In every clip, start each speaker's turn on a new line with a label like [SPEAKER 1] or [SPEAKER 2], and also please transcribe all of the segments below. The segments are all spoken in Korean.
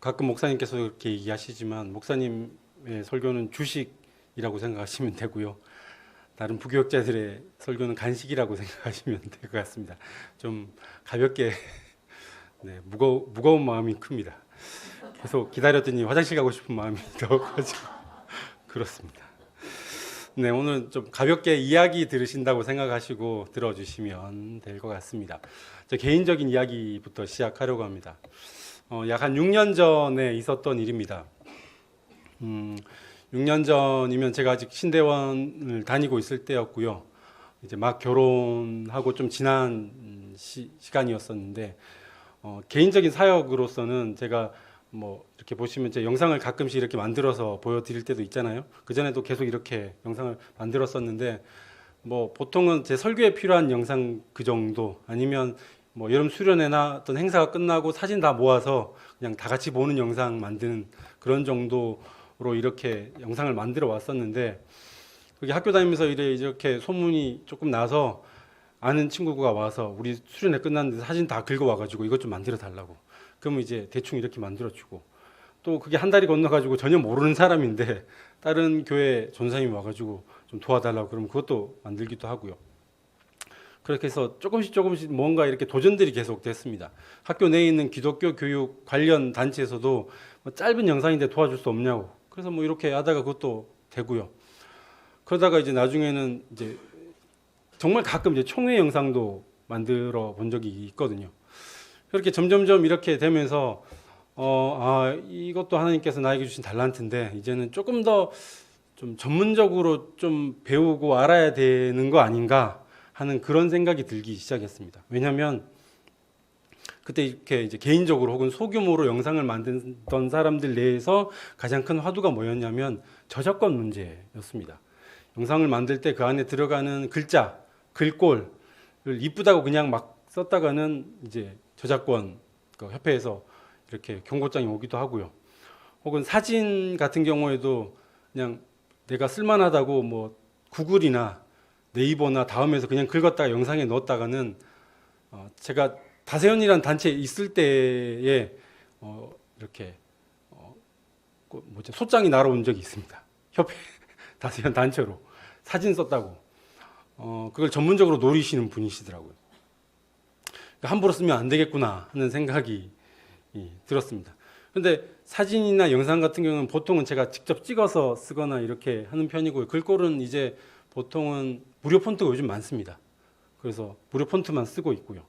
[SPEAKER 1] 가끔 목사님께서 그렇게 얘기하시지만 목사님의 설교는 주식이라고 생각하시면 되고요. 다른 부교육자들의 설교는 간식이라고 생각하시면 될 것 같습니다. 좀 가볍게 네, 무거운 마음이 큽니다. 계속 기다렸더니 화장실 가고 싶은 마음이 더 커지고 그렇습니다. 네, 오늘 좀 가볍게 이야기 들으신다고 생각하시고 들어주시면 될 것 같습니다. 저 개인적인 이야기부터 시작하려고 합니다. 약 한 6년 전에 있었던 일입니다. 6년 전이면 제가 아직 신대원을 다니고 있을 때였고요. 이제 막 결혼하고 좀 지난 시간이었었는데 개인적인 사역으로서는 제가 뭐 이렇게 보시면 제 영상을 가끔씩 이렇게 만들어서 보여드릴 때도 있잖아요. 그 전에도 계속 이렇게 영상을 만들었었는데 뭐 보통은 제 설교에 필요한 영상 그 정도 아니면 뭐 여름 수련회나 어떤 행사가 끝나고 사진 다 모아서 그냥 다 같이 보는 영상 만드는 그런 정도로 이렇게 영상을 만들어 왔었는데 그게 학교 다니면서 이렇게 소문이 조금 나서 아는 친구가 와서 우리 수련회 끝났는데 사진 다 긁어 와가지고 이것 좀 만들어 달라고. 그러면 이제 대충 이렇게 만들어주고 또 그게 한 달이 건너가지고 전혀 모르는 사람인데 다른 교회 전사님이 와가지고 좀 도와달라고 그러면 그것도 만들기도 하고요. 그렇게 해서 조금씩 뭔가 이렇게 도전들이 계속 됐습니다. 학교 내에 있는 기독교 교육 관련 단체에서도 뭐 짧은 영상인데 도와줄 수 없냐고. 그래서 뭐 이렇게 하다가 그것도 되고요. 그러다가 이제 나중에는 이제 정말 가끔 이제 총회 영상도 만들어 본 적이 있거든요. 그렇게 점점점 이렇게 되면서 이것도 하나님께서 나에게 주신 달란트인데 이제는 조금 더 좀 전문적으로 좀 배우고 알아야 되는 거 아닌가 하는 그런 생각이 들기 시작했습니다. 왜냐하면 그때 이렇게 이제 개인적으로 혹은 소규모로 영상을 만들던 사람들 내에서 가장 큰 화두가 뭐였냐면 저작권 문제였습니다. 영상을 만들 때 그 안에 들어가는 글자, 글꼴을 이쁘다고 그냥 막 썼다가는 이제 저작권 협회에서 이렇게 경고장이 오기도 하고요. 혹은 사진 같은 경우에도 그냥 내가 쓸만하다고 뭐 구글이나 네이버나 다음에서 그냥 긁었다가 영상에 넣었다가는 제가 다세연이라는 단체에 있을 때에 이렇게 소장이 날아온 적이 있습니다. 협회 다세연 단체로 사진 썼다고 그걸 전문적으로 노리시는 분이시더라고요. 함부로 쓰면 안 되겠구나 하는 생각이 들었습니다. 그런데 사진이나 영상 같은 경우는 보통은 제가 직접 찍어서 쓰거나 이렇게 하는 편이고요. 글꼴은 이제 보통은 무료 폰트가 요즘 많습니다. 그래서 무료 폰트만 쓰고 있고요.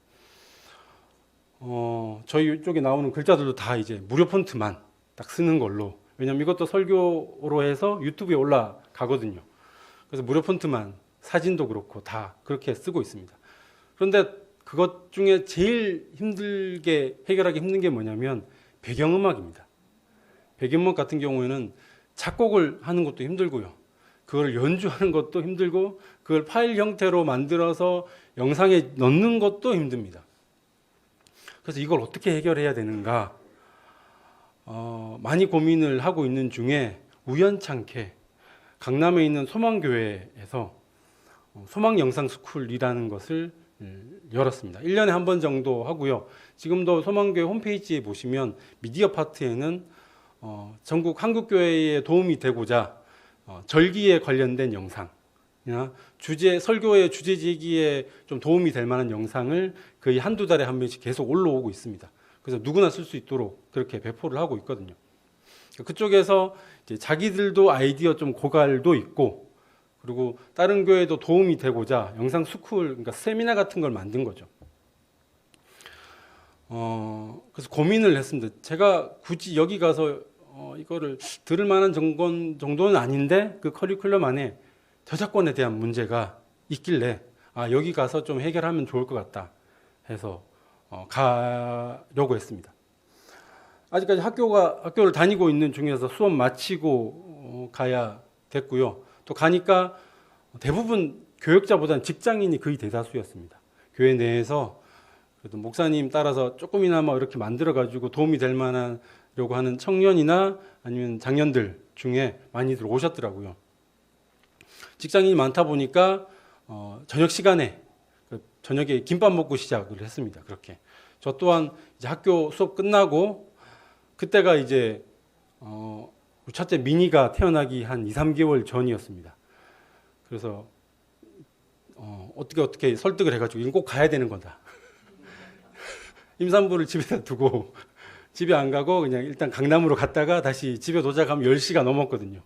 [SPEAKER 1] 저희 쪽에 나오는 글자들도 다 이제 무료 폰트만 딱 쓰는 걸로. 왜냐면 이것도 설교로 해서 유튜브에 올라가거든요. 그래서 무료 폰트만 사진도 그렇고 다 그렇게 쓰고 있습니다. 그런데 그것 중에 제일 힘들게 해결하기 힘든 게 뭐냐면 배경음악입니다. 배경음악 같은 경우에는 작곡을 하는 것도 힘들고요. 그걸 연주하는 것도 힘들고 그걸 파일 형태로 만들어서 영상에 넣는 것도 힘듭니다. 그래서 이걸 어떻게 해결해야 되는가 많이 고민을 하고 있는 중에 우연찮게 강남에 있는 소망교회에서 소망영상스쿨이라는 것을 열었습니다. 1년에 한 번 정도 하고요. 지금도 소망교회 홈페이지에 보시면 미디어 파트에는 전국 한국교회에 도움이 되고자 절기에 관련된 영상이나 설교의 주제 제기에 좀 도움이 될 만한 영상을 거의 한두 달에 한 번씩 계속 올라오고 있습니다. 그래서 누구나 쓸 수 있도록 그렇게 배포를 하고 있거든요. 그쪽에서 이제 자기들도 아이디어 좀 고갈도 있고 그리고 다른 교회도 도움이 되고자 영상 스쿨, 그러니까 세미나 같은 걸 만든 거죠. 그래서 고민을 했습니다. 제가 굳이 여기 가서 이거를 들을 만한 정도는 아닌데 그 커리큘럼 안에 저작권에 대한 문제가 있길래 여기 가서 좀 해결하면 좋을 것 같다 해서 가려고 했습니다. 아직까지 학교를 다니고 있는 중에서 수업 마치고 가야 됐고요. 또 가니까 대부분 교역자보다는 직장인이 거의 대다수였습니다. 교회 내에서 그래도 목사님 따라서 조금이나마 이렇게 만들어가지고 도움이 될 만하려고 하는 청년이나 아니면 장년들 중에 많이들 오셨더라고요. 직장인이 많다 보니까 저녁 시간에 저녁에 김밥 먹고 시작을 했습니다. 그렇게 저 또한 이제 학교 수업 끝나고 그때가 이제 우리 첫째 미니가 태어나기 한 2, 3개월 전이었습니다. 그래서 어떻게 설득을 해가지고 이건 꼭 가야 되는 거다. 임산부를 집에다 두고 집에 안 가고 그냥 일단 강남으로 갔다가 다시 집에 도착하면 10시가 넘었거든요.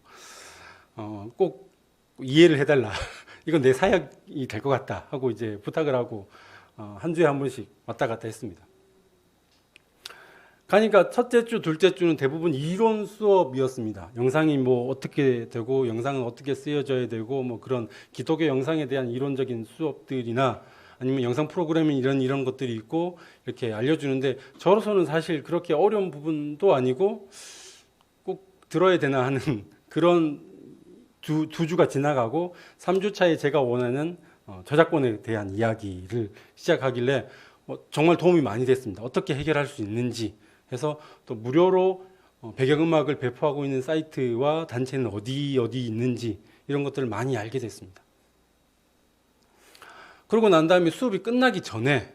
[SPEAKER 1] 꼭 이해를 해달라. 이건 내 사역이 될 것 같다 하고 이제 부탁을 하고 한 주에 한 번씩 왔다 갔다 했습니다. 가니까 첫째 주, 둘째 주는 대부분 이론 수업이었습니다. 영상이 뭐 어떻게 되고 영상은 어떻게 쓰여져야 되고 뭐 그런 기독교 영상에 대한 이론적인 수업들이나 아니면 영상 프로그램이 이런 것들이 있고 이렇게 알려주는데 저로서는 사실 그렇게 어려운 부분도 아니고 꼭 들어야 되나 하는 그런 두 주가 지나가고 3주 차에 제가 원하는 저작권에 대한 이야기를 시작하길래 정말 도움이 많이 됐습니다. 어떻게 해결할 수 있는지 해서 또 무료로 배경음악을 배포하고 있는 사이트와 단체는 어디 있는지 이런 것들을 많이 알게 됐습니다. 그러고 난 다음에 수업이 끝나기 전에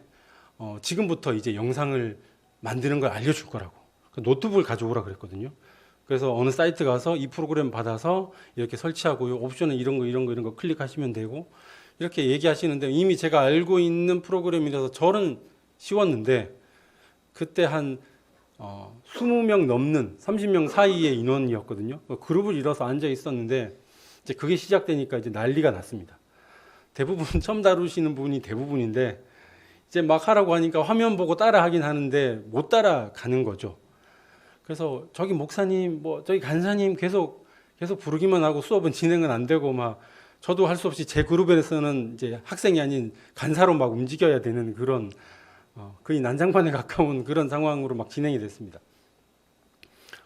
[SPEAKER 1] 지금부터 이제 영상을 만드는 걸 알려줄 거라고 노트북을 가져오라 그랬거든요. 그래서 어느 사이트 가서 이 프로그램 받아서 이렇게 설치하고요. 옵션은 이런 거 클릭하시면 되고 이렇게 얘기하시는데 이미 제가 알고 있는 프로그램이라서 저는 쉬웠는데 그때 한 20명 넘는 30명 사이의 인원이었거든요. 그룹을 이뤄서 앉아 있었는데 이제 그게 시작되니까 이제 난리가 났습니다. 대부분 처음 다루시는 분이 대부분인데 이제 막 하라고 하니까 화면 보고 따라 하긴 하는데 못 따라가는 거죠. 그래서 저기 목사님, 뭐 저기 간사님 계속 부르기만 하고 수업은 진행은 안 되고 막 저도 할 수 없이 제 그룹에서는 이제 학생이 아닌 간사로 막 움직여야 되는 그런 거의 난장판에 가까운 그런 상황으로 막 진행이 됐습니다.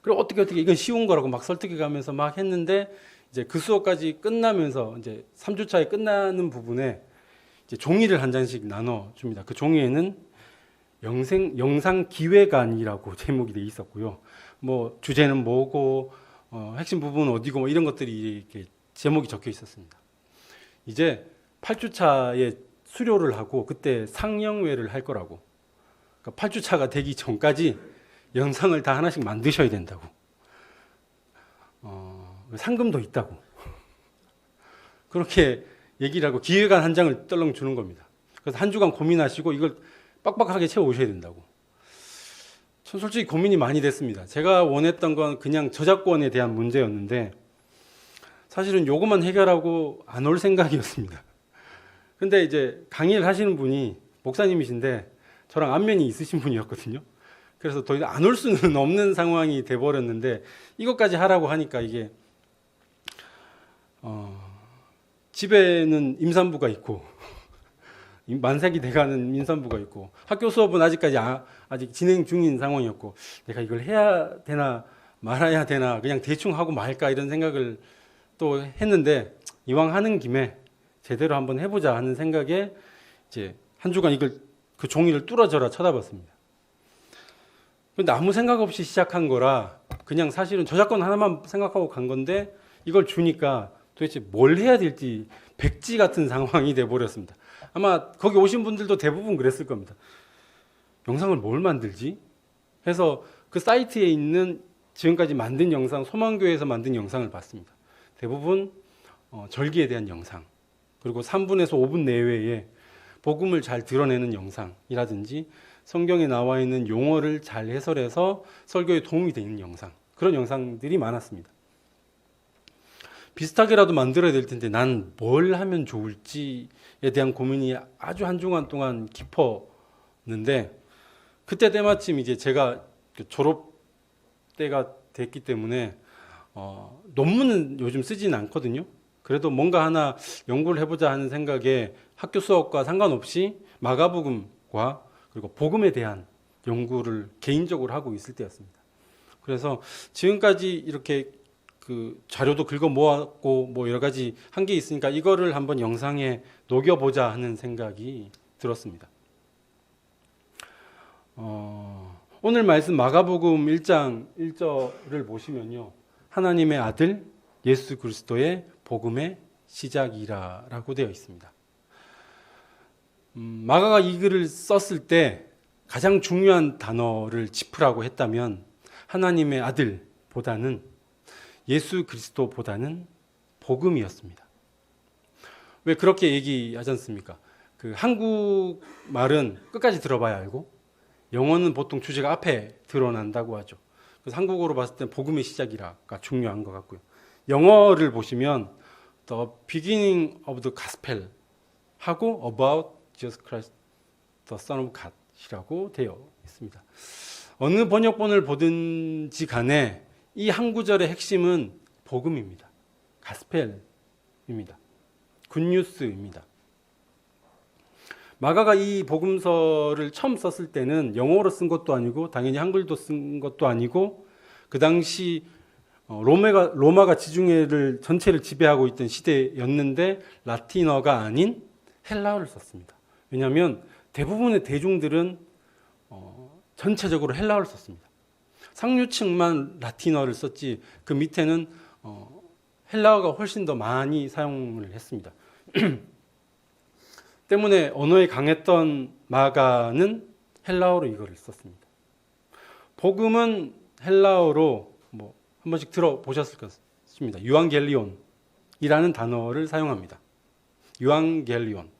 [SPEAKER 1] 그리고 어떻게 이건 쉬운 거라고 막 설득해 가면서 막 했는데 이제 그 수업까지 끝나면서 이제 3주 차에 끝나는 부분에 이제 종이를 한 장씩 나눠 줍니다. 그 종이에는 영상 기획안이라고 제목이 돼 있었고요. 뭐 주제는 뭐고 핵심 부분은 어디고 뭐 이런 것들이 이렇게 제목이 적혀 있었습니다. 이제 8주 차에 수료를 하고 그때 상영회를 할 거라고. 그러니까 8주 차가 되기 전까지 영상을 다 하나씩 만드셔야 된다고. 상금도 있다고. 그렇게 얘기를 하고 기획안 한 장을 떨렁 주는 겁니다. 그래서 한 주간 고민하시고 이걸 빡빡하게 채워 오셔야 된다고. 전 솔직히 고민이 많이 됐습니다. 제가 원했던 건 그냥 저작권에 대한 문제였는데 사실은 요것만 해결하고 안 올 생각이었습니다. 근데 이제 강의를 하시는 분이 목사님이신데 저랑 안면이 있으신 분이었거든요. 그래서 더 이상 안 올 수는 없는 상황이 돼버렸는데 이것까지 하라고 하니까 이게 집에는 임산부가 있고 만삭이 돼가는 임산부가 있고 학교 수업은 아직까지 아직 진행 중인 상황이었고 내가 이걸 해야 되나 말아야 되나 그냥 대충 하고 말까 이런 생각을 또 했는데 이왕 하는 김에 제대로 한번 해보자 하는 생각에 이제 한 주간 이걸 그 종이를 뚫어져라 쳐다봤습니다. 근데 아무 생각 없이 시작한 거라 그냥 사실은 저작권 하나만 생각하고 간 건데 이걸 주니까 도대체 뭘 해야 될지 백지 같은 상황이 돼버렸습니다. 아마 거기 오신 분들도 대부분 그랬을 겁니다. 영상을 뭘 만들지? 해서 그 사이트에 있는 지금까지 만든 영상, 소망교회에서 만든 영상을 봤습니다. 대부분 절기에 대한 영상, 그리고 3분에서 5분 내외에 복음을 잘 드러내는 영상이라든지 성경에 나와 있는 용어를 잘 해설해서 설교에 도움이 되는 영상, 그런 영상들이 많았습니다. 비슷하게라도 만들어야 될 텐데 난 뭘 하면 좋을지에 대한 고민이 아주 한 주간 동안 깊었는데 그때 때마침 이제 제가 졸업 때가 됐기 때문에 논문은 요즘 쓰지는 않거든요. 그래도 뭔가 하나 연구를 해보자 하는 생각에 학교 수업과 상관없이 마가복음과 그리고 복음에 대한 연구를 개인적으로 하고 있을 때였습니다. 그래서 지금까지 이렇게 그 자료도 긁어 모았고 뭐 여러 가지 한 게 있으니까 이거를 한번 영상에 녹여보자 하는 생각이 들었습니다. 오늘 말씀 마가복음 1장 1절을 보시면요. 하나님의 아들 예수 그리스도의 복음의 시작이라라고 되어 있습니다. 마가가 이 글을 썼을 때 가장 중요한 단어를 짚으라고 했다면 하나님의 아들보다는 예수 그리스도보다는 복음이었습니다. 왜 그렇게 얘기하지 않습니까? 그 한국 말은 끝까지 들어봐야 알고 영어는 보통 주제가 앞에 드러난다고 하죠. 그래서 한국어로 봤을 때 복음의 시작이라가 중요한 것 같고요. 영어를 보시면 The beginning of the gospel 하고 about Jesus Christ, the Son of God이라고 되어 있습니다. 어느 번역본을 보든지 간에 이 한 구절의 핵심은 복음입니다. 가스펠입니다. 굿뉴스입니다. 마가가 이 복음서를 처음 썼을 때는 영어로 쓴 것도 아니고 당연히 한글도 쓴 것도 아니고 그 당시 로마가 지중해를 전체를 지배하고 있던 시대였는데 라틴어가 아닌 헬라어를 썼습니다. 왜냐하면 대부분의 대중들은 전체적으로 헬라어를 썼습니다. 상류층만 라틴어를 썼지 그 밑에는 헬라어가 훨씬 더 많이 사용을 했습니다. 때문에 언어에 강했던 마가는 헬라어로 이거를 썼습니다. 복음은 헬라어로 한 번씩 들어보셨을 것입니다. 유앙겔리온이라는 단어를 사용합니다. 유앙겔리온.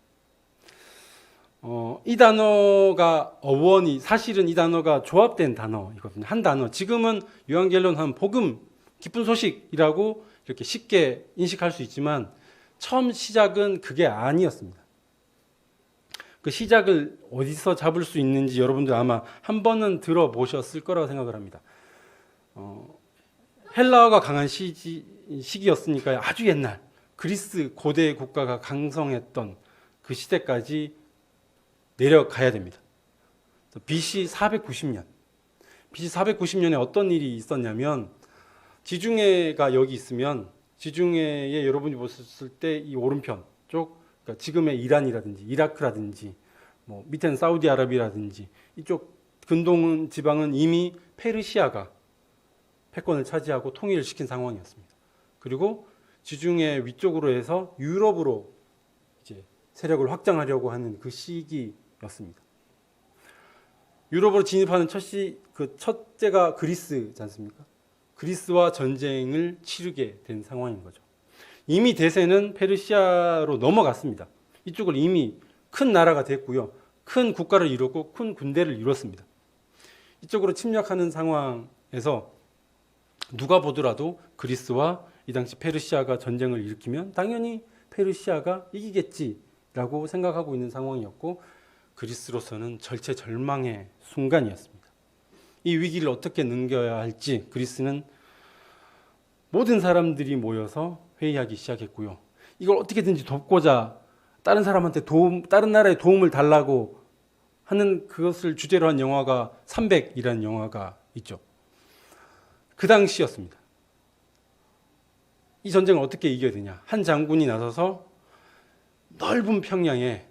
[SPEAKER 1] 이 단어가 어원이 사실은 이 단어가 조합된 단어이거든요. 한 단어. 지금은 유앙겔리온 하면 복음, 기쁜 소식이라고 이렇게 쉽게 인식할 수 있지만 처음 시작은 그게 아니었습니다. 그 시작을 어디서 잡을 수 있는지 여러분들 아마 한 번은 들어보셨을 거라고 생각을 합니다. 헬라어가 강한 시기였으니까 아주 옛날 그리스 고대 국가가 강성했던 그 시대까지 내려가야 됩니다. BC 490년. BC 490년에 어떤 일이 있었냐면 지중해가 여기 있으면 지중해에 여러분이 보셨을 때 이 오른편 쪽 그러니까 지금의 이란이라든지 이라크라든지 밑에는 사우디아라비아라든지 이쪽 근동 지방은 이미 페르시아가 패권을 차지하고 통일을 시킨 상황이었습니다. 그리고 지중해 위쪽으로 해서 유럽으로 이제 세력을 확장하려고 하는 그 시기였습니다. 유럽으로 진입하는 첫째가 그리스지 않습니까? 그리스와 전쟁을 치르게 된 상황인 거죠. 이미 대세는 페르시아로 넘어갔습니다. 이쪽을 이미 큰 나라가 됐고요. 큰 국가를 이뤘고 큰 군대를 이뤘습니다. 이쪽으로 침략하는 상황에서 누가 보더라도 그리스와 이 당시 페르시아가 전쟁을 일으키면 당연히 페르시아가 이기겠지라고 생각하고 있는 상황이었고 그리스로서는 절체절망의 순간이었습니다. 이 위기를 어떻게 넘겨야 할지 그리스는 모든 사람들이 모여서 회의하기 시작했고요. 이걸 어떻게든지 돕고자 다른 사람한테 다른 나라에 도움을 달라고 하는 그것을 주제로 한 영화가 300이라는 영화가 있죠. 그 당시였습니다. 이 전쟁을 어떻게 이겨야 되냐? 한 장군이 나서서 넓은 평야가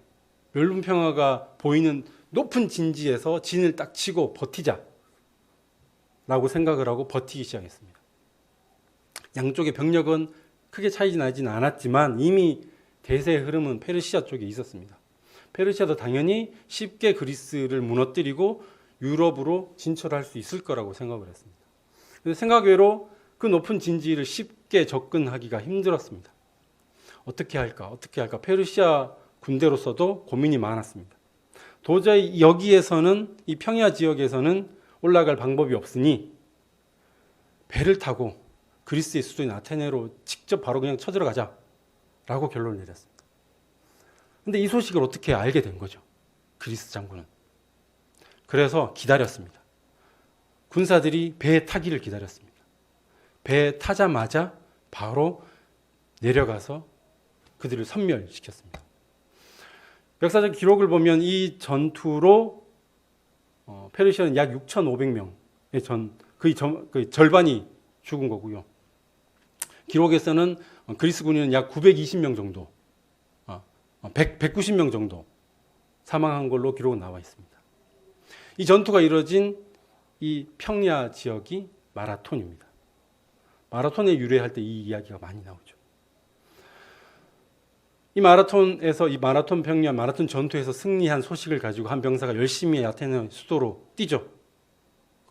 [SPEAKER 1] 보이는 높은 진지에서 진을 딱 치고 버티자라고 생각을 하고 버티기 시작했습니다. 양쪽의 병력은 크게 차이 나지는 않았지만 이미 대세의 흐름은 페르시아 쪽에 있었습니다. 페르시아도 당연히 쉽게 그리스를 무너뜨리고 유럽으로 진출할 수 있을 거라고 생각을 했습니다. 그래서 생각외로 그 높은 진지를 쉽게 접근하기가 힘들었습니다. 어떻게 할까? 페르시아 군대로서도 고민이 많았습니다. 도저히 여기에서는 이 평야 지역에서는 올라갈 방법이 없으니 배를 타고 그리스의 수도인 아테네로 직접 바로 그냥 쳐들어가자라고 결론을 내렸습니다. 근데 이 소식을 어떻게 알게 된 거죠? 그리스 장군은. 그래서 기다렸습니다. 군사들이 배에 타기를 기다렸습니다. 배에 타자마자 바로 내려가서 그들을 섬멸시켰습니다. 역사적 기록을 보면 이 전투로 페르시아는 약 6,500명의 거의 절반이 죽은 거고요. 기록에서는 그리스 군인은 약 920명 정도, 190명 정도 사망한 걸로 기록은 나와 있습니다. 이 전투가 이루어진 이 평야 지역이 마라톤입니다. 마라톤에 유래할 때 이 이야기가 많이 나오죠. 이 마라톤 평야, 마라톤 전투에서 승리한 소식을 가지고 한 병사가 열심히 아테네 수도로 뛰죠.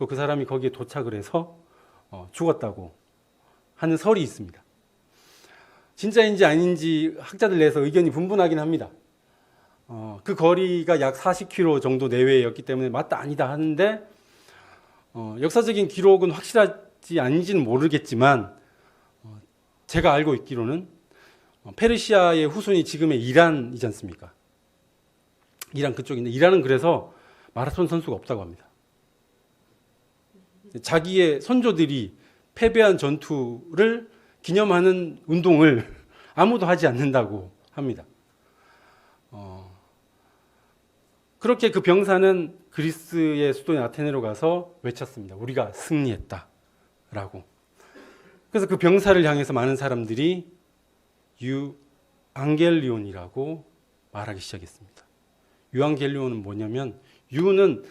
[SPEAKER 1] 그 사람이 거기에 도착을 해서 죽었다고 하는 설이 있습니다. 진짜인지 아닌지 학자들 내에서 의견이 분분하긴 합니다. 그 거리가 약 40km 정도 내외였기 때문에 맞다 아니다 하는데 역사적인 기록은 확실하지 아닌지는 모르겠지만 제가 알고 있기로는 페르시아의 후손이 지금의 이란이지 않습니까? 이란 그쪽인데 이란은 그래서 마라톤 선수가 없다고 합니다. 자기의 선조들이 패배한 전투를 기념하는 운동을 아무도 하지 않는다고 합니다. 그렇게 그 병사는 그리스의 수도인 아테네로 가서 외쳤습니다. 우리가 승리했다 라고. 그래서 그 병사를 향해서 많은 사람들이 유앙겔리온이라고 말하기 시작했습니다. 유앙겔리온은 뭐냐면 유는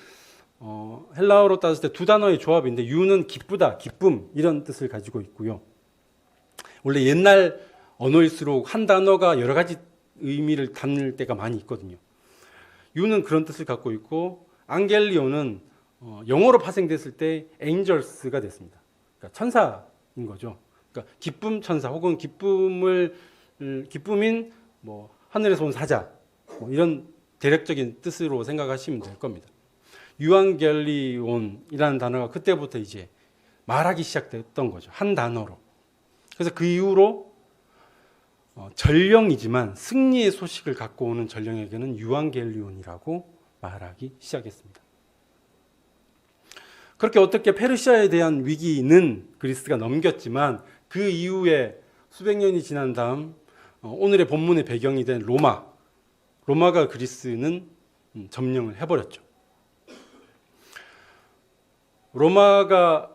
[SPEAKER 1] 헬라어로 따졌을 때 두 단어의 조합인데 유는 기쁘다, 기쁨 이런 뜻을 가지고 있고요. 원래 옛날 언어일수록 한 단어가 여러 가지 의미를 담을 때가 많이 있거든요. 유는 그런 뜻을 갖고 있고 앙겔리온은 영어로 파생됐을 때 엔젤스가 됐습니다. 그러니까 천사인 거죠. 그러니까 기쁨 천사 혹은 기쁨인 뭐 하늘에서 온 사자 뭐 이런 대략적인 뜻으로 생각하시면 될 겁니다. 유앙겔리온이라는 단어가 그때부터 이제 말하기 시작됐던 거죠. 한 단어로. 그래서 그 이후로 전령이지만 승리의 소식을 갖고 오는 전령에게는 유앙겔리온이라고 말하기 시작했습니다. 그렇게 어떻게 페르시아에 대한 위기는 그리스가 넘겼지만 그 이후에 수백 년이 지난 다음 오늘의 본문의 배경이 된 로마가 그리스는 점령을 해버렸죠. 로마가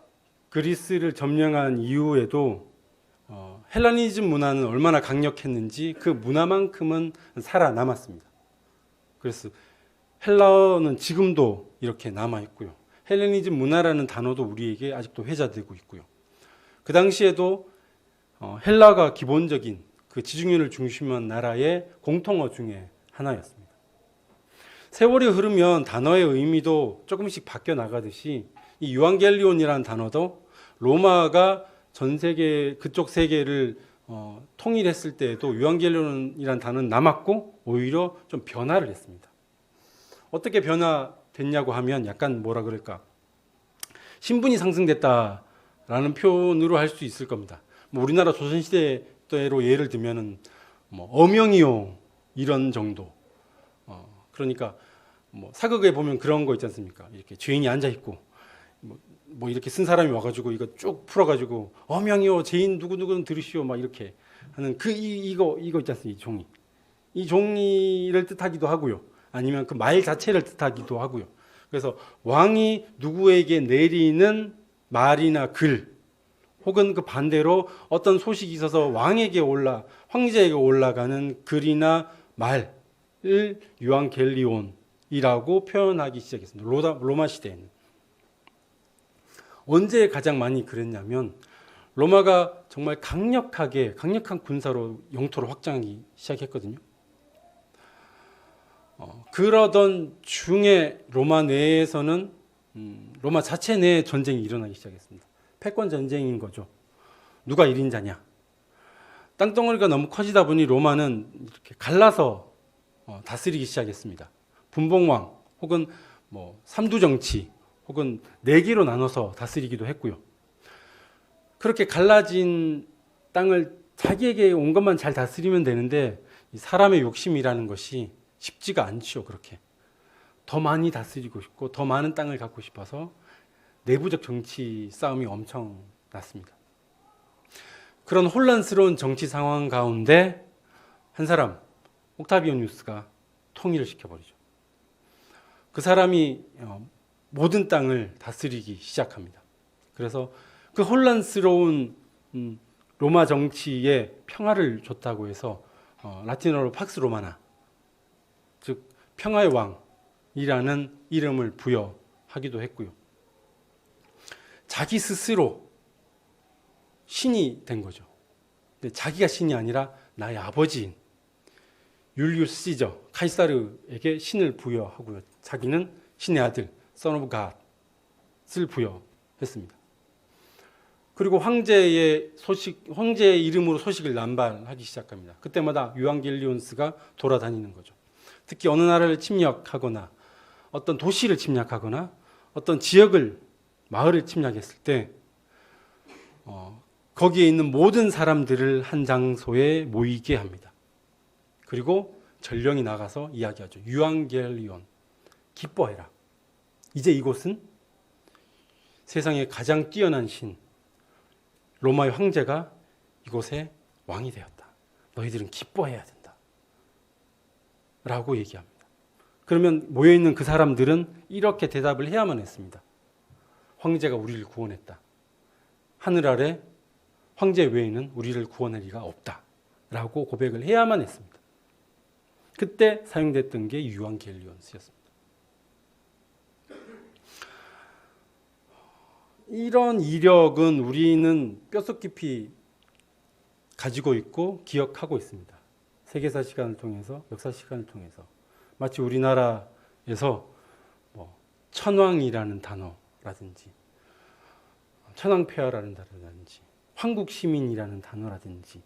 [SPEAKER 1] 그리스를 점령한 이후에도 헬라니즘 문화는 얼마나 강력했는지 그 문화만큼은 살아남았습니다. 그래서 헬라어는 지금도 이렇게 남아있고요. 헬레니즘 문화라는 단어도 우리에게 아직도 회자되고 있고요. 그 당시에도 헬라가 기본적인 그 지중해를 중심한 나라의 공통어 중에 하나였습니다. 세월이 흐르면 단어의 의미도 조금씩 바뀌어 나가듯이 이 유앙겔리온이라는 단어도 로마가 전 세계 그쪽 세계를 통일했을 때에도 유앙겔리온이라는 단어는 남았고 오히려 좀 변화를 했습니다. 어떻게 변화됐냐고 하면 약간 뭐라 그럴까 신분이 상승됐다라는 표현으로 할 수 있을 겁니다. 뭐 우리나라 조선시대 때로 예를 들면은 뭐 어명이요 이런 정도. 그러니까 뭐 사극에 보면 그런 거 있지 않습니까? 이렇게 죄인이 앉아 있고 뭐 이렇게 쓴 사람이 와가지고 이거 쭉 풀어가지고 어명이요 죄인 누구누구는 들으시오 막 이렇게 하는 이거 있지 않습니까? 이 종이를 뜻하기도 하고요. 아니면 그 말 자체를 뜻하기도 하고요. 그래서 왕이 누구에게 내리는 말이나 글 혹은 그 반대로 어떤 소식이 있어서 황제에게 올라가는 글이나 말을 유앙겔리온이라고 표현하기 시작했습니다. 로마 시대에는. 언제 가장 많이 그랬냐면 로마가 정말 강력한 군사로 영토를 확장하기 시작했거든요. 그러던 중에 로마 내에서는 로마 자체 내에 전쟁이 일어나기 시작했습니다. 패권 전쟁인 거죠. 누가 1인자냐. 땅덩어리가 너무 커지다 보니 로마는 이렇게 갈라서 다스리기 시작했습니다. 분봉왕 혹은 뭐 삼두정치 혹은 4개로 나눠서 다스리기도 했고요. 그렇게 갈라진 땅을 자기에게 온 것만 잘 다스리면 되는데 사람의 욕심이라는 것이 쉽지가 않죠. 그렇게 더 많이 다스리고 싶고 더 많은 땅을 갖고 싶어서 내부적 정치 싸움이 엄청 났습니다. 그런 혼란스러운 정치 상황 가운데 한 사람 옥타비아누스가 통일을 시켜버리죠. 그 사람이 모든 땅을 다스리기 시작합니다. 그래서 그 혼란스러운 로마 정치에 평화를 줬다고 해서 라틴어로 팍스 로마나 즉 평화의 왕이라는 이름을 부여하기도 했고요. 자기 스스로 신이 된 거죠. 근데 자기가 신이 아니라 나의 아버지인 율리우스 시저 카이사르에게 신을 부여하고요. 자기는 신의 아들 Son of God, 부여했습니다. 그리고 황제의 이름으로 소식을 남발하기 시작합니다. 그때마다 유앙겔리온스가 돌아다니는 거죠. 특히 어느 나라를 침략하거나 어떤 도시를 침략하거나 어떤 마을을 침략했을 때 거기에 있는 모든 사람들을 한 장소에 모이게 합니다. 그리고 전령이 나가서 이야기하죠. 유앙겔리온, 기뻐해라. 이제 이곳은 세상에 가장 뛰어난 신 로마의 황제가 이곳의 왕이 되었다. 너희들은 기뻐해야 된다. 라고 얘기합니다. 그러면 모여있는 그 사람들은 이렇게 대답을 해야만 했습니다. 황제가 우리를 구원했다. 하늘 아래 황제 외에는 우리를 구원할 리가 없다. 라고 고백을 해야만 했습니다. 그때 사용됐던 게 유앙겔리온스였습니다. 이런 이력은 우리는 뼛속 깊이 가지고 있고 기억하고 있습니다. 세계사 시간을 통해서, 역사 시간을 통해서. 마치 우리나라에서 천황이라는 단어라든지 천황폐하라는 단어라든지 황국시민이라는 단어라든지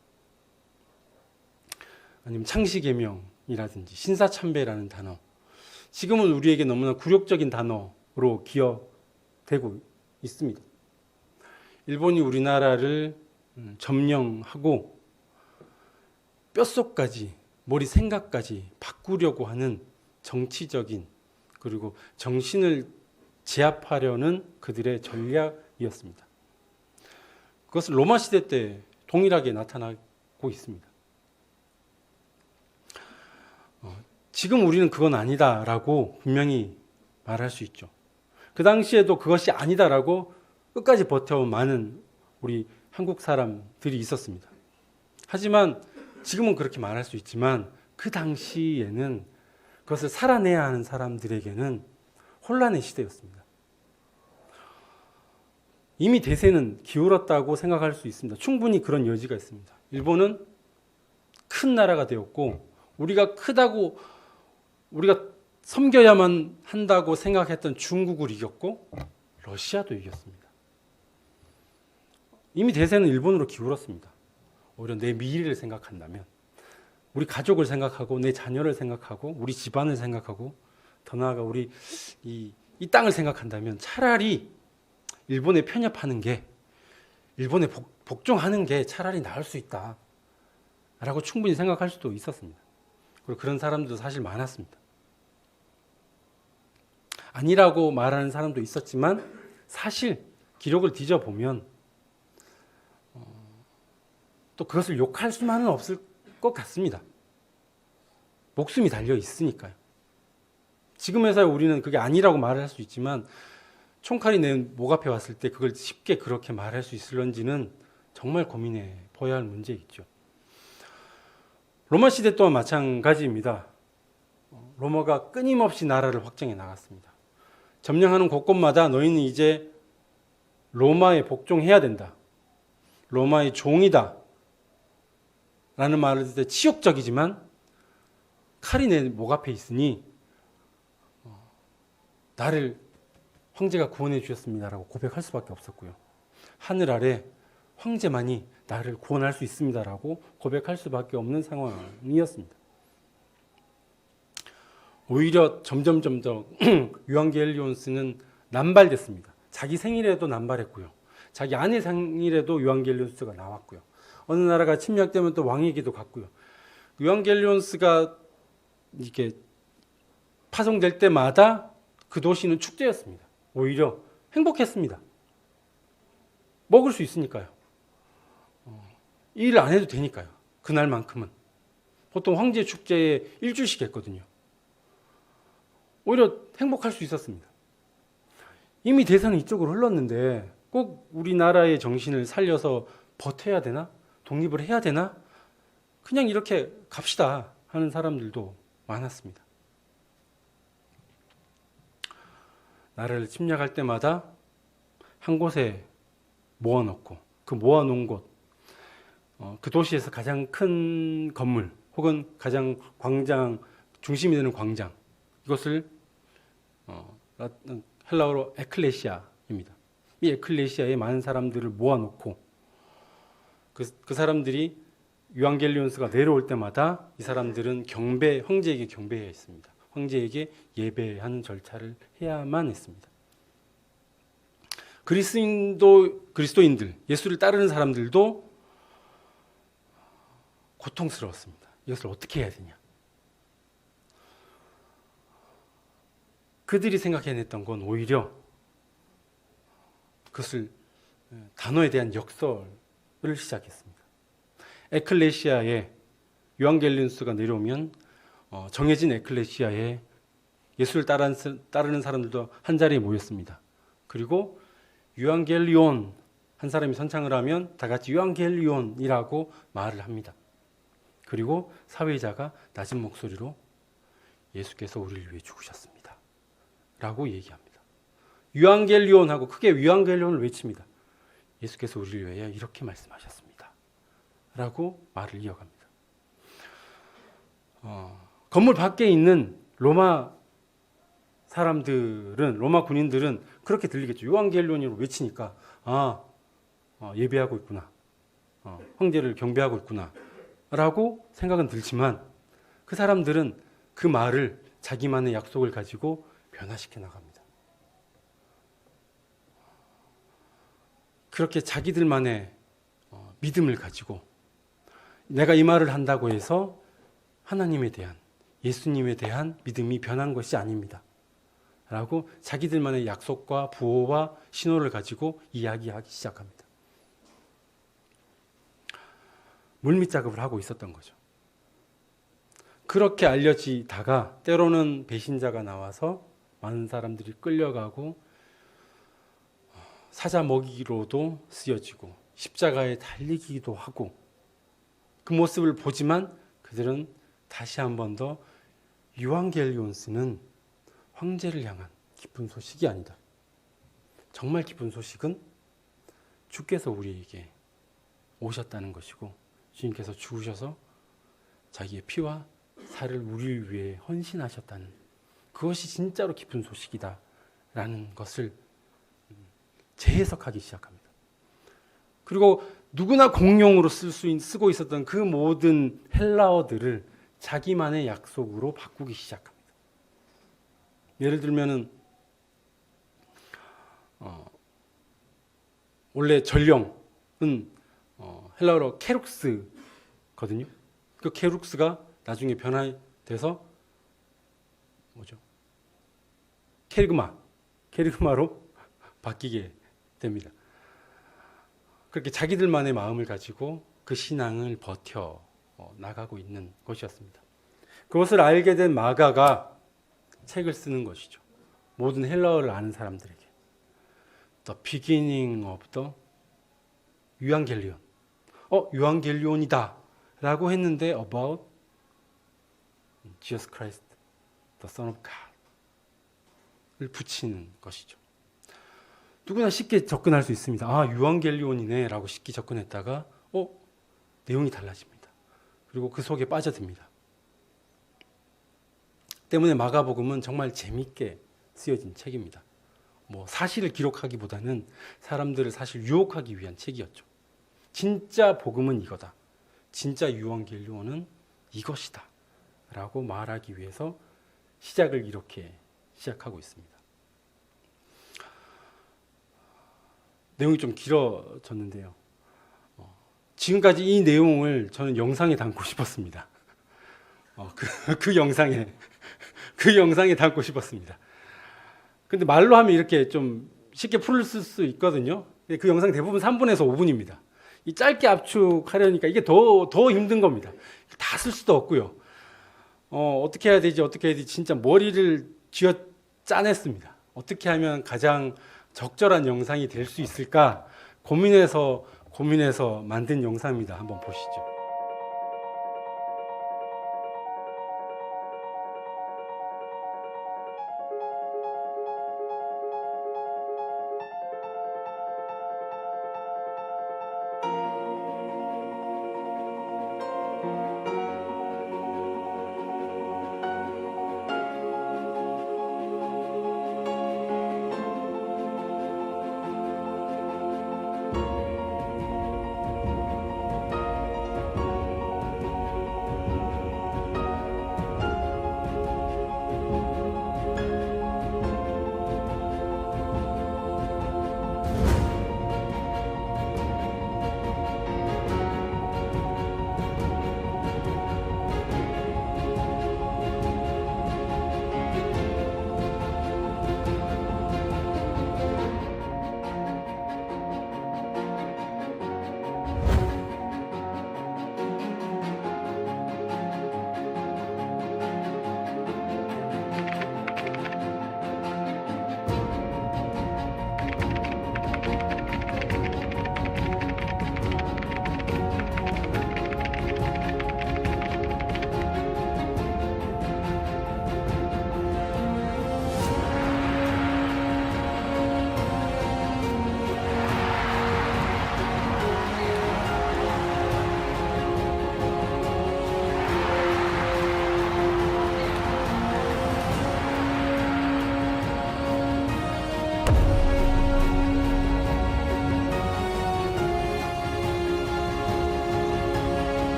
[SPEAKER 1] 아니면 창시개명이라든지 신사참배라는 단어, 지금은 우리에게 너무나 굴욕적인 단어로 기억되고 있습니다. 일본이 우리나라를 점령하고 뼛속까지, 머리 생각까지 바꾸려고 하는 정치적인 그리고 정신을 제압하려는 그들의 전략이었습니다. 그것은 로마 시대 때 동일하게 나타나고 있습니다. 지금 우리는 그건 아니다라고 분명히 말할 수 있죠. 그 당시에도 그것이 아니다라고 끝까지 버텨온 많은 우리 한국 사람들이 있었습니다. 하지만 지금은 그렇게 말할 수 있지만 그 당시에는 그것을 살아내야 하는 사람들에게는 혼란의 시대였습니다. 이미 대세는 기울었다고 생각할 수 있습니다. 충분히 그런 여지가 있습니다. 일본은 큰 나라가 되었고 우리가 섬겨야만 한다고 생각했던 중국을 이겼고 러시아도 이겼습니다. 이미 대세는 일본으로 기울었습니다. 오히려 내 미래를 생각한다면, 우리 가족을 생각하고 내 자녀를 생각하고 우리 집안을 생각하고 더 나아가 우리 이 땅을 생각한다면 차라리 일본에 편협하는 게, 일본에 복종하는 게 차라리 나을 수 있다 라고 충분히 생각할 수도 있었습니다. 그리고 그런 사람들도 사실 많았습니다. 아니라고 말하는 사람도 있었지만 사실 기록을 뒤져보면 또 그것을 욕할 수만은 없을 것 같습니다. 목숨이 달려 있으니까요. 지금에서야 우리는 그게 아니라고 말할 수 있지만 총칼이 내 목 앞에 왔을 때 그걸 쉽게 그렇게 말할 수 있을런지는 정말 고민해 봐야 할 문제있죠. 로마 시대 또한 마찬가지입니다. 로마가 끊임없이 나라를 확장해 나갔습니다. 점령하는 곳곳마다 너희는 이제 로마에 복종해야 된다. 로마의 종이다. 라는 말을 듣을 때 치욕적이지만 칼이 내 목 앞에 있으니 나를 황제가 구원해 주셨습니다라고 고백할 수밖에 없었고요. 하늘 아래 황제만이 나를 구원할 수 있습니다라고 고백할 수밖에 없는 상황이었습니다. 오히려 점점 유앙겔리온스는 남발됐습니다. 자기 생일에도 남발했고요. 자기 아내 생일에도 유앙겔리온스가 나왔고요. 어느 나라가 침략되면 또 왕에게도 갔고요. 유앙겔리온스가 이렇게 파송될 때마다 그 도시는 축제였습니다. 오히려 행복했습니다. 먹을 수 있으니까요. 일을 안 해도 되니까요. 그날만큼은. 보통 황제 축제에 일주일씩 했거든요. 오히려 행복할 수 있었습니다. 이미 대선은 이쪽으로 흘렀는데 꼭 우리나라의 정신을 살려서 버텨야 되나? 독립을 해야 되나? 그냥 이렇게 갑시다 하는 사람들도 많았습니다. 나라를 침략할 때마다 한 곳에 모아놓고 그 모아놓은 곳, 그 도시에서 가장 큰 건물 혹은 가장 광장, 중심이 되는 광장, 이것을 헬라어로 에클레시아라고 이 에클레시아에 많은 사람들을 모아놓고 그 사람들이 유앙겔리온스가 내려올 때마다 이 사람들은 황제에게 경배해야 했습니다. 황제에게 예배하는 절차를 해야만 했습니다. 그리스도인들, 예수를 따르는 사람들도 고통스러웠습니다. 이것을 어떻게 해야 되냐? 그들이 생각해냈던 건 오히려 그것을 단어에 대한 역설을 시작했습니다. 에클레시아에 유앙겔리온스가 내려오면 정해진 에클레시아에 예수를 따르는 사람들도 한 자리에 모였습니다. 그리고 유앙겔리온 한 사람이 선창을 하면 다 같이 유앙겔리온이라고 말을 합니다. 그리고 사회자가 낮은 목소리로 예수께서 우리를 위해 죽으셨습니다 라고 얘기합니다. 유앙겔리온하고 크게 유앙겔리온을 외칩니다. 예수께서 우리를 위해 이렇게 말씀하셨습니다 라고 말을 이어갑니다. 건물 밖에 있는 로마 군인들은 그렇게 들리겠죠. 유앙겔리온으로 외치니까 예배하고 있구나, 황제를 경배하고 있구나 라고 생각은 들지만 그 사람들은 그 말을 자기만의 약속을 가지고 변화시켜 나갑니다. 그렇게 자기들만의 믿음을 가지고 내가 이 말을 한다고 해서 하나님에 대한, 예수님에 대한 믿음이 변한 것이 아닙니다 라고 자기들만의 약속과 부호와 신호를 가지고 이야기하기 시작합니다. 물밑 작업을 하고 있었던 거죠. 그렇게 알려지다가 때로는 배신자가 나와서 많은 사람들이 끌려가고 사자 먹이로도 쓰여지고 십자가에 달리기도 하고 그 모습을 보지만 그들은 다시 한 번 더 유앙겔리온스는 황제를 향한 기쁜 소식이 아니다. 정말 기쁜 소식은 주께서 우리에게 오셨다는 것이고 주님께서 죽으셔서 자기의 피와 살을 우리를 위해 헌신하셨다는 그것이 진짜로 기쁜 소식이다 라는 것을 재해석하기 시작합니다. 그리고 누구나 공용으로 쓰고 있었던 그 모든 헬라어들을 자기만의 약속으로 바꾸기 시작합니다. 예를 들면은 원래 전령은 헬라어로 케룩스거든요. 그 케룩스가 나중에 변화돼서 뭐죠? 케르그마로 바뀌게 됩니다. 그렇게 자기들만의 마음을 가지고 그 신앙을 버텨 나가고 있는 것이었습니다. 그것을 알게 된 마가가 책을 쓰는 것이죠. 모든 헬라어를 아는 사람들에게 The beginning of the 유앙겔리온. 유앙겔리온이다 라고 했는데 about Jesus Christ, the Son of God을 붙이는 것이죠. 누구나 쉽게 접근할 수 있습니다. 유앙겔리온이네 라고 쉽게 접근했다가 내용이 달라집니다. 그리고 그 속에 빠져듭니다. 때문에 마가복음은 정말 재밌게 쓰여진 책입니다. 사실을 기록하기보다는 사람들을 사실 유혹하기 위한 책이었죠. 진짜 복음은 이거다. 진짜 유앙겔리온은 이것이다. 라고 말하기 위해서 시작을 이렇게 시작하고 있습니다. 내용이 좀 길어졌는데요. 지금까지 이 내용을 저는 영상에 담고 싶었습니다. 그 영상에 담고 싶었습니다. 근데 말로 하면 이렇게 좀 쉽게 풀 수 있거든요. 그 영상 대부분 3분에서 5분입니다. 이 짧게 압축하려니까 이게 더 힘든 겁니다. 다 쓸 수도 없고요. 어떻게 해야 되지 진짜 머리를 쥐어 짜냈습니다. 어떻게 하면 가장 적절한 영상이 될 수 있을까 고민해서 만든 영상입니다. 한번 보시죠.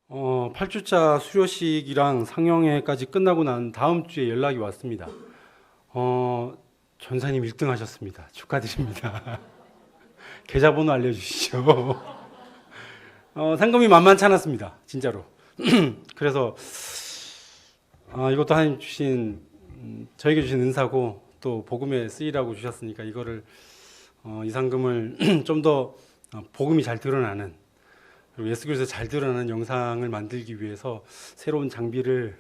[SPEAKER 1] 8주차 수료식이랑 상영회까지 끝나고 난 다음 주에 연락이 왔습니다. 전사님 1등 하셨습니다. 축하드립니다. 계좌번호 알려주시죠. 상금이 만만치 않았습니다. 진짜로. 그래서 이것도 하나님 주신 저에게 주신 은사고 또 복음에 쓰이라고 주셨으니까 이거를 이 상금을 좀 더 복음이 잘 드러나는 그리고 예수 그리스도 잘 드러나는 영상을 만들기 위해서 새로운 장비를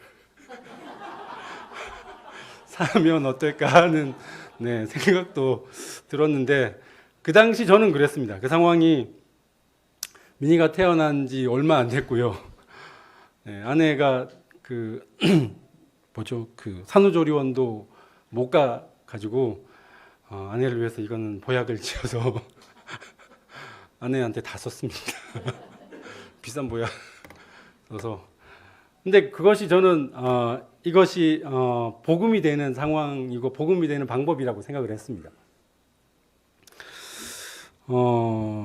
[SPEAKER 1] 사면 어떨까 하는 생각도 들었는데 그 당시 저는 그랬습니다. 그 상황이 민희가 태어난 지 얼마 안 됐고요. 아내가 그 산후조리원도 못 가 가지고 아내를 위해서 이거는 보약을 지어서 아내한테 다 썼습니다. 비싼 보약 써서. 근데 그것이 저는 이것이 복음이 되는 상황이고 복음이 되는 방법이라고 생각을 했습니다.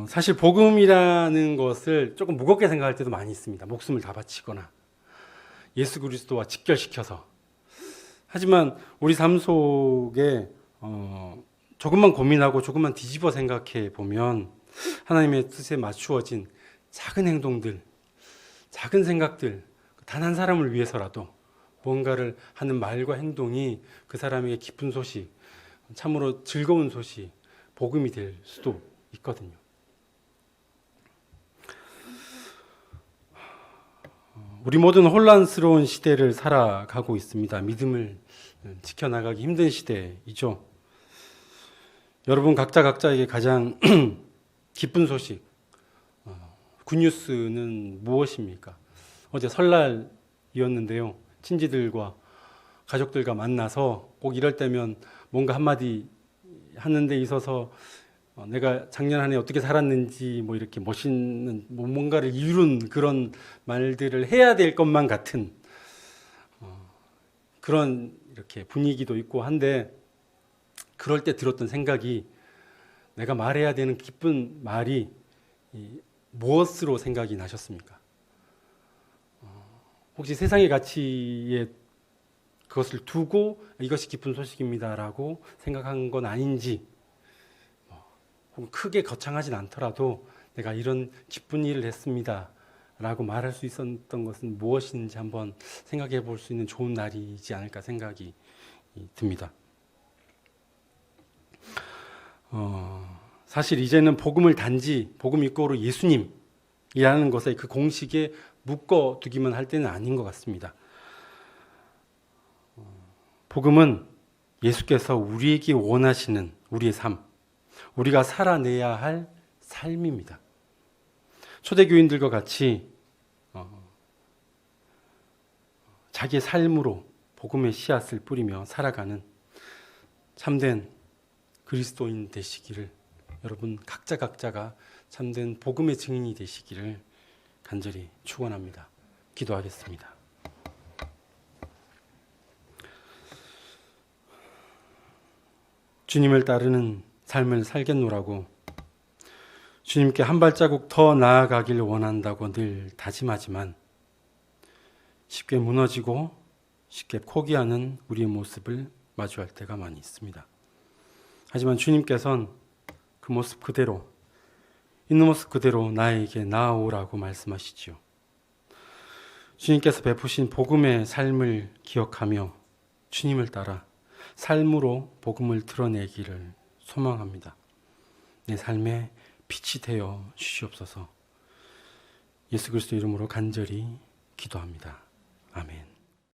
[SPEAKER 1] 사실 복음이라는 것을 조금 무겁게 생각할 때도 많이 있습니다. 목숨을 다 바치거나 예수 그리스도와 직결시켜서. 하지만 우리 삶 속에 조금만 고민하고 조금만 뒤집어 생각해 보면 하나님의 뜻에 맞추어진 작은 행동들, 작은 생각들, 단 한 사람을 위해서라도 뭔가를 하는 말과 행동이 그 사람에게 기쁜 소식, 참으로 즐거운 소식, 복음이 될 수도 있거든요. 우리 모두는 혼란스러운 시대를 살아가고 있습니다. 믿음을 지켜나가기 힘든 시대이죠. 여러분 각자에게 가장 기쁜 소식, 굿뉴스는 무엇입니까? 어제 설날이었는데요. 친지들과 가족들과 만나서 꼭 이럴 때면 뭔가 한마디 하는 데 있어서 내가 작년 한 해 어떻게 살았는지 이렇게 멋있는 뭔가를 이룬 그런 말들을 해야 될 것만 같은 그런 이렇게 분위기도 있고 한데 그럴 때 들었던 생각이 내가 말해야 되는 기쁜 말이 무엇으로 생각이 나셨습니까? 혹시 세상의 가치에 그것을 두고 이것이 기쁜 소식입니다라고 생각한 건 아닌지 혹은 크게 거창하진 않더라도 내가 이런 기쁜 일을 했습니다 라고 말할 수 있었던 것은 무엇인지 한번 생각해 볼 수 있는 좋은 날이지 않을까 생각이 듭니다. 사실 이제는 복음을 단지 복음 이꼬로 예수님이라는 것에 그 공식에 묶어두기만 할 때는 아닌 것 같습니다. 복음은 예수께서 우리에게 원하시는 우리의 삶, 우리가 살아내야 할 삶입니다. 초대교인들과 같이 자기의 삶으로 복음의 씨앗을 뿌리며 살아가는 참된 그리스도인 되시기를 여러분 각자가 참된 복음의 증인이 되시기를 간절히 축원합니다. 기도하겠습니다. 주님을 따르는 삶을 살겠노라고 주님께 한 발자국 더 나아가길 원한다고 늘 다짐하지만 쉽게 무너지고 쉽게 포기하는 우리의 모습을 마주할 때가 많이 있습니다. 하지만 주님께서는 그 모습 그대로 있는 모습 그대로 나에게 나아오라고 말씀하시지요. 주님께서 베푸신 복음의 삶을 기억하며 주님을 따라 삶으로 복음을 드러내기를 소망합니다. 내 삶에 빛이 되어 주시옵소서. 예수 그리스도 이름으로 간절히 기도합니다. 아멘.